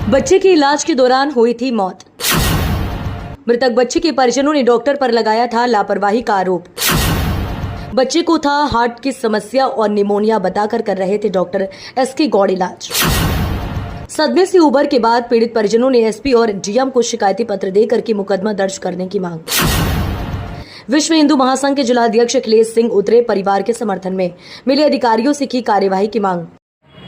बच्चे के इलाज के दौरान हुई थी मौत। मृतक बच्चे के परिजनों ने डॉक्टर पर लगाया था लापरवाही का आरोप। बच्चे को था हार्ट की समस्या और निमोनिया बताकर कर रहे थे डॉक्टर एसके गौड़ इलाज। सदमे से उबर के बाद पीड़ित परिजनों ने एसपी और डीएम को शिकायती पत्र देकर के मुकदमा दर्ज करने की मांग। विश्व हिंदू महासंघ के जिलाध्यक्ष अखिलेश सिंह उतरे परिवार के समर्थन में, मिले अधिकारियों से की कार्यवाही की मांग।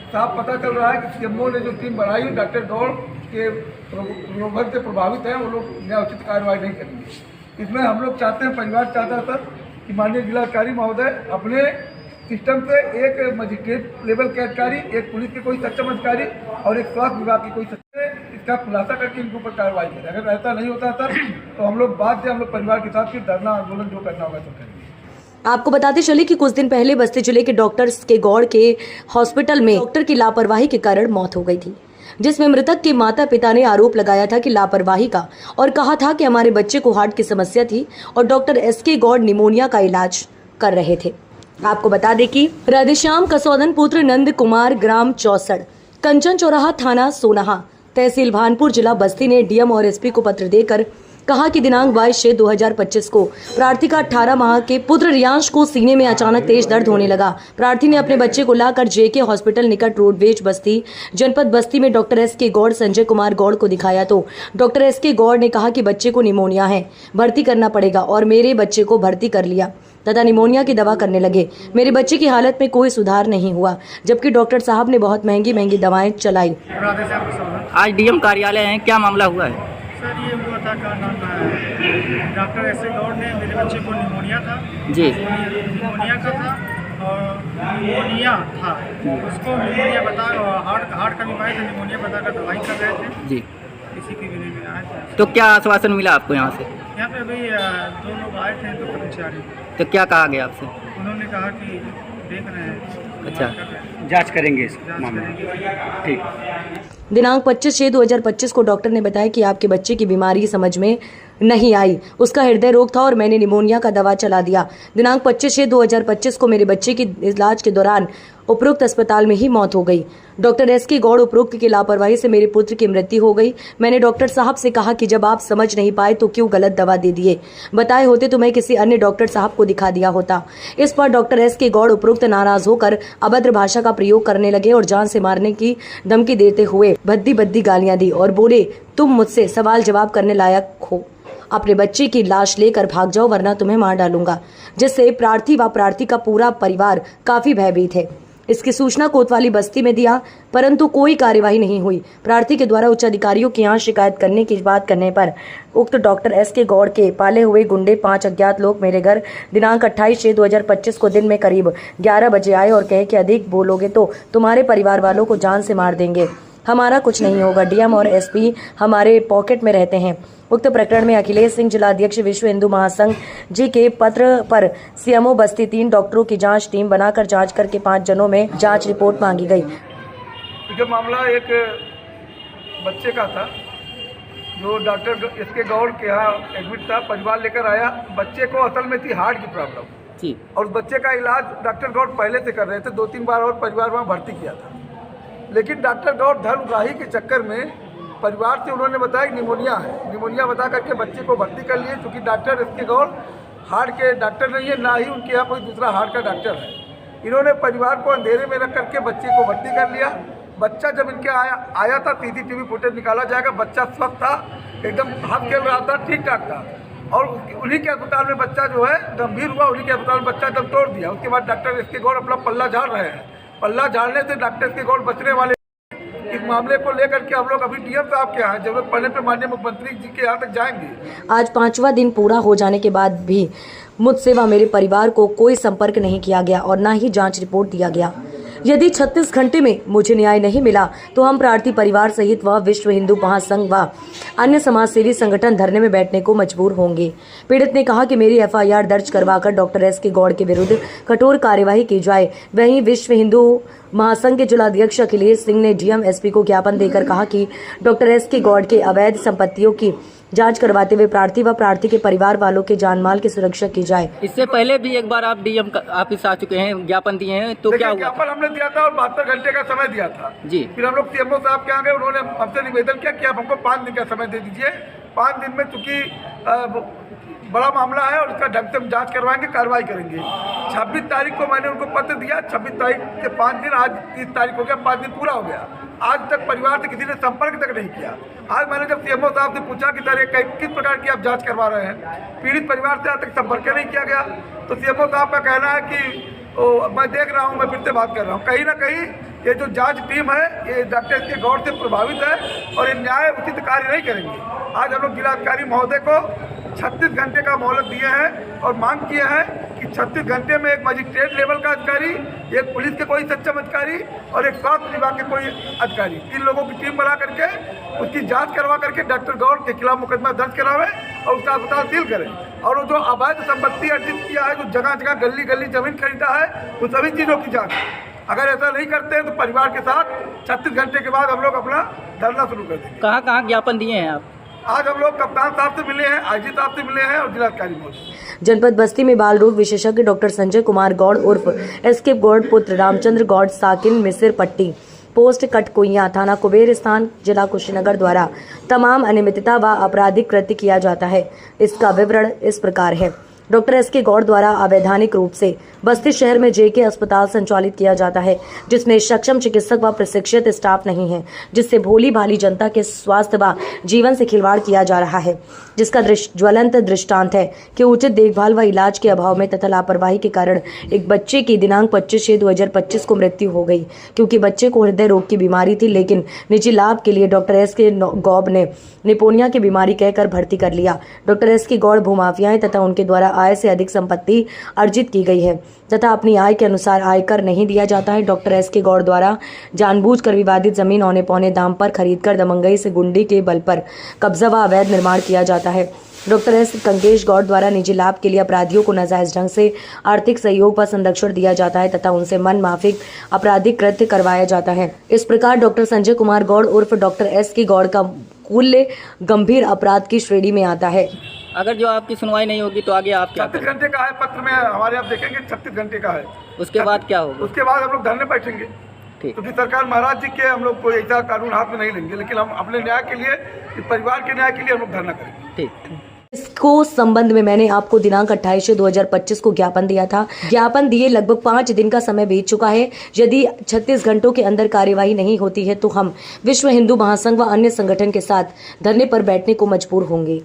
साफ पता चल रहा है कि सीएमओ ने जो टीम बनाई डॉक्टर गौड़ के प्रलोभन से प्रभावित हैं, वो लोग न्यायोचित कार्रवाई नहीं करेंगे। इसमें हम लोग चाहते हैं, परिवार चाहता था कि माननीय जिलाधिकारी महोदय अपने सिस्टम से एक मजिस्ट्रेट लेवल के अधिकारी, एक पुलिस के कोई सक्षम अधिकारी और एक स्वास्थ्य विभाग के कोई सक्षम, इसका खुलासा करके इनके ऊपर कार्रवाई करें। अगर ऐसा नहीं होता था तो हम लोग बाद से परिवार के साथ फिर धरना आंदोलन जो करना होगा तो करेंगे। आपको बताते चले कि कुछ दिन पहले बस्ती जिले के डॉक्टर्स के गौड़ के हॉस्पिटल में डॉक्टर की लापरवाही के कारण मौत हो गई थी, जिसमें मृतक के माता पिता ने आरोप लगाया था कि लापरवाही का और कहा था कि हमारे बच्चे को हार्ट की समस्या थी और डॉक्टर एसके गौड़ निमोनिया का इलाज कर रहे थे। आपको बता दें कि राधेश्याम कसौदन पुत्र नंद कुमार ग्राम चौसड़, कंचन चौराहा, थाना सोनाहा, तहसील भानपुर, जिला बस्ती ने डीएम और एसपी को पत्र देकर कहा कि दिनांक 22/6/2025 को प्रार्थी का 18 माह के पुत्र रियांश को सीने में अचानक तेज दर्द होने लगा। प्रार्थी ने अपने बच्चे को लाकर जेके हॉस्पिटल निकट रोडवेज बस्ती जनपद बस्ती में डॉक्टर एसके गौड़ संजय कुमार गौड़ को दिखाया तो डॉक्टर एसके गौड़ ने कहा कि बच्चे को निमोनिया है, भर्ती करना पड़ेगा और मेरे बच्चे को भर्ती कर लिया तथा निमोनिया की दवा करने लगे। मेरे बच्चे की हालत में कोई सुधार नहीं हुआ, जबकि डॉक्टर साहब ने बहुत महंगी दवाएं चलाई। आज डीएम कार्यालय है, क्या मामला हुआ है? सर ये हुआ था, क्या नाम है, डॉक्टर एसके गौड़ ने मेरे बच्चे को निमोनिया था जी, निमोनिया का था और निमोनिया था, उसको निमोनिया बता हार्ट का बीमारी था, निमोनिया बताकर दवाई कर रहे थे जी। इसी के विषय में आए थे। तो क्या आश्वासन मिला आपको यहाँ से? यहाँ पे अभी 2 लोग आए थे, 2 कर्मचारी। तो क्या कहा गया आपसे? उन्होंने कहा कि देख रहे हैं, अच्छा, जांच करेंगे इस जांच मामले में। करेंगे। ठीक। दिनांक 25/6/2025 को डॉक्टर ने बताया कि आपके बच्चे की बीमारी समझ में नहीं आई, उसका हृदय रोग था और मैंने निमोनिया का दवा चला दिया। दिनांक 25/6/2025 को मेरे बच्चे की इलाज के दौरान उपरोक्त अस्पताल में ही मौत हो गई। डॉक्टर एसके गौड़ उपरोक्त की लापरवाही से मेरे पुत्र की मृत्यु हो गई। मैंने डॉक्टर साहब से कहा कि जब आप समझ नहीं पाए तो क्यों गलत दवा दे दिए, बताए होते तो मैं किसी अन्य डॉक्टर साहब को दिखा दिया होता। इस पर डॉक्टर एसके गौड़ उपरोक्त नाराज होकर अभद्र भाषा का प्रयोग करने लगे और जान से मारने की धमकी देते हुए भद्दी गालियां दी और बोले, तुम मुझसे सवाल जवाब करने लायक हो, अपने बच्चे की लाश लेकर भाग जाओ वरना तुम्हें मार डालूंगा, जिससे प्रार्थी व प्रार्थी का पूरा परिवार काफी भयभीत है। इसकी सूचना कोतवाली बस्ती में दिया, परंतु कोई कार्यवाही नहीं हुई। प्रार्थी के द्वारा उच्च अधिकारियों के यहाँ शिकायत करने की बात करने पर उक्त डॉक्टर एसके गौड़ के पाले हुए गुंडे 5 अज्ञात लोग मेरे घर दिनांक 28/6/2025 को दिन में करीब 11 बजे आए और कहे कि अधिक बोलोगे तो तुम्हारे परिवार वालों को जान से मार देंगे, हमारा कुछ नहीं होगा, डीएम और एसपी हमारे पॉकेट में रहते हैं। उक्त प्रकरण में अखिलेश सिंह, जिलाध्यक्ष विश्व हिंदू महासंघ जी के पत्र पर सीएमओ बस्ती 3 डॉक्टरों की जांच टीम बनाकर जांच करके 5 जनों में जांच रिपोर्ट मांगी गई। जो मामला एक बच्चे का था जो डॉक्टर एसके गौड़ के यहाँ एडमिट था, परिवार लेकर आया। बच्चे को असल में थी हार्ट की प्रॉब्लम जी, और उस बच्चे का इलाज डॉक्टर गौड़ पहले से कर रहे थे, 2-3 बार और परिवार वहाँ भर्ती किया था। लेकिन डॉक्टर गौड़ धन उगाही के चक्कर में परिवार से उन्होंने बताया कि निमोनिया है, निमोनिया बता करके बच्चे को भर्ती कर लिए। क्योंकि डॉक्टर एसके गौड़ हार्ट के डॉक्टर नहीं है, ना ही उनके यहाँ कोई दूसरा हार्ट का डॉक्टर है। इन्होंने परिवार को अंधेरे में रख करके बच्चे को भर्ती कर लिया। बच्चा जब इनके आया था, सीसीटीवी फुटेज निकाला जाएगा, बच्चा स्वस्थ था, एकदम हाथ खेल रहा था, ठीक ठाक था। और उन्हीं के अस्पताल में बच्चा जो है गंभीर हुआ, उन्हीं के अस्पताल में बच्चा जब तोड़ दिया। उसके बाद डॉक्टर एसके गौड़ अपना पल्ला झाड़ रहे हैं। पल्ला झाड़ने से डॉक्टर एसके गौड़ बचने वाले। इस मामले को लेकर के हम लोग अभी डीएम साहब के यहाँ जरूरत पड़ने पर माननीय मुख्यमंत्री जी के यहाँ तक जाएंगे। आज 5वां दिन पूरा हो जाने के बाद भी मुझसे व मेरे परिवार को कोई संपर्क नहीं किया गया और न ही जांच रिपोर्ट दिया गया। यदि 36 घंटे में मुझे न्याय नहीं मिला तो हम प्रार्थी परिवार सहित व विश्व हिंदू महासंघ व अन्य समाजसेवी संगठन धरने में बैठने को मजबूर होंगे। पीड़ित ने कहा कि मेरी एफआईआर दर्ज करवाकर डॉक्टर एसके गौड़ के विरुद्ध कठोर कार्यवाही की जाए। वहीं विश्व हिंदू महासंघ के जिलाध्यक्ष अखिलेश सिंह ने डीएम एसपी को ज्ञापन देकर कहा कि डॉक्टर एसके गौड़ के अवैध संपत्तियों की जांच करवाते हुए प्रार्थी व प्रार्थी के परिवार वालों के जानमाल की सुरक्षा की जाए। इससे पहले भी एक बार आप डीएम ऑफिस आ चुके हैं, ज्ञापन दिए हैं, तो क्या हुआ? ज्ञापन हमने दिया था और 72 घंटे का समय दिया था जी। फिर हम लोग सीएमओ साहब के यहाँ गए, उन्होंने हमसे निवेदन किया कि आप हमको 5 दिन का समय दे दीजिए। 5 दिन में चूँकि बड़ा मामला है और इसका ढंग से हम जाँच करवाएंगे, कार्रवाई करेंगे। 26 तारीख को मैंने उनको पत्र दिया, 26 तारीख के 5 दिन, आज 30 तारीख हो गया, 5 दिन पूरा हो गया। आज तक परिवार से किसी ने संपर्क तक नहीं किया। आज मैंने जब सीएमओ साहब से पूछा कि सर किस प्रकार की आप जांच करवा रहे हैं, पीड़ित परिवार से आज तक संपर्क नहीं किया गया, तो सीएमओ साहब का कहना है कि मैं देख रहा हूं, मैं फिर से बात कर रहा हूं। कहीं ना कहीं ये जो जांच टीम है ये डॉक्टर एस के गौड़ से प्रभावित है और ये न्याय उचित कार्य नहीं करेंगे। आज हम लोग जिलाधिकारी महोदय को 36 घंटे का मोहलत दिए हैं और मांग किए हैं कि 36 घंटे में एक मजिस्ट्रेट लेवल का अधिकारी, एक पुलिस के कोई सक्षम अधिकारी और एक स्वास्थ्य विभाग के कोई अधिकारी, 3 लोगों की टीम बना करके उसकी जांच करवा करके डॉक्टर गौड़ के खिलाफ मुकदमा दर्ज करावे और उसका अस्पताल सील करें। और वो जो अवैध संपत्ति अर्जित किया है, जो जगह जगह गली गली जमीन खरीदा है, उन सभी चीज़ों की जाँच। अगर ऐसा नहीं करते हैं तो परिवार के साथ 36 घंटे के बाद हम लोग अपना धरना शुरू कर देंगे। कहाँ कहाँ ज्ञापन दिए हैं आप? आज हम लोग कप्तान साहब से मिले हैं, आईजी साहब से मिले हैं और जिलाधिकारी महोदय। जनपद बस्ती में बाल रोग विशेषज्ञ डॉक्टर संजय कुमार गौड़ उर्फ एसके गौड़ पुत्र रामचंद्र गौड़ साकिन मिसिर पट्टी पोस्ट कटकोइया थाना कुबेर स्थान जिला कुशीनगर द्वारा तमाम अनियमितता व आपराधिक कृत्य किया जाता है। इसका विवरण इस प्रकार है। डॉक्टर एस के गौड़ द्वारा अवैधानिक रूप से बस्ती शहर में जेके अस्पताल संचालित किया जाता है, जिसमें सक्षम चिकित्सक व प्रशिक्षित स्टाफ नहीं है, जिससे भोली भाली जनता के स्वास्थ्य व जीवन से खिलवाड़ किया जा रहा है, जिसका ज्वलंत दृष्टांत है कि उचित देखभाल व इलाज के अभाव में तथा लापरवाही के कारण एक बच्चे की दिनांक 25/6/2025 को मृत्यु हो गई, क्योंकि बच्चे को हृदय रोग की बीमारी थी, लेकिन निजी लाभ के लिए डॉक्टर एस के गौड़ ने निमोनिया की बीमारी कहकर भर्ती कर लिया। डॉक्टर एस के गौड़ भूमाफियाएं तथा उनके द्वारा आय से अधिक संपत्ति अर्जित की गई है तथा अपनी आय के अनुसार आयकर नहीं दिया जाता है। डॉक्टर एस के गौड़ द्वारा जानबूझकर विवादित जमीन औने पौने दाम पर खरीदकर दमंगई से गुंडी के बल पर कब्जा व अवैध निर्माण किया जाता है। डॉक्टर एस कंकेश गौड़ द्वारा निजी लाभ के लिए अपराधियों को नाजायज ढंग से आर्थिक सहयोग व संरक्षण दिया जाता है तथा उनसे मन माफिक आपराधिक कृत्य करवाया जाता है। इस प्रकार डॉक्टर संजय कुमार गौड़ उर्फ डॉक्टर एस के गौड़ का कुल गंभीर अपराध की श्रेणी में आता है। अगर जो आपकी सुनवाई नहीं होगी तो आगे आप क्या 36 घंटे का है पत्र में हमारे, आप देखेंगे 36 घंटे का है। उसके बाद क्या होगा? उसके बाद हम लोग धरने बैठेंगे, क्योंकि सरकार महाराज जी के हम लोग कोई ऐसा कानून हाथ में नहीं लेंगे, लेकिन हम अपने न्याय के लिए, इस परिवार के न्याय के लिए हम लोग धरना करेंगे। ठीक। इसको संबंध में मैंने आपको दिनांक 28/6/2025 को ज्ञापन दिया था। ज्ञापन दिए लगभग 5 दिन का समय बीत चुका है। यदि 36 घंटों के अंदर कार्यवाही नहीं होती है तो हम विश्व हिंदू महासंघ व अन्य संगठन के साथ धरने पर बैठने को मजबूर होंगे।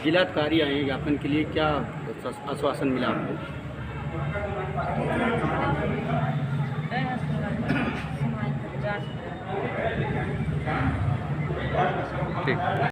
जिलाधिकारी आए ज्ञापन के लिए, क्या आश्वासन मिला आपको? ठीक।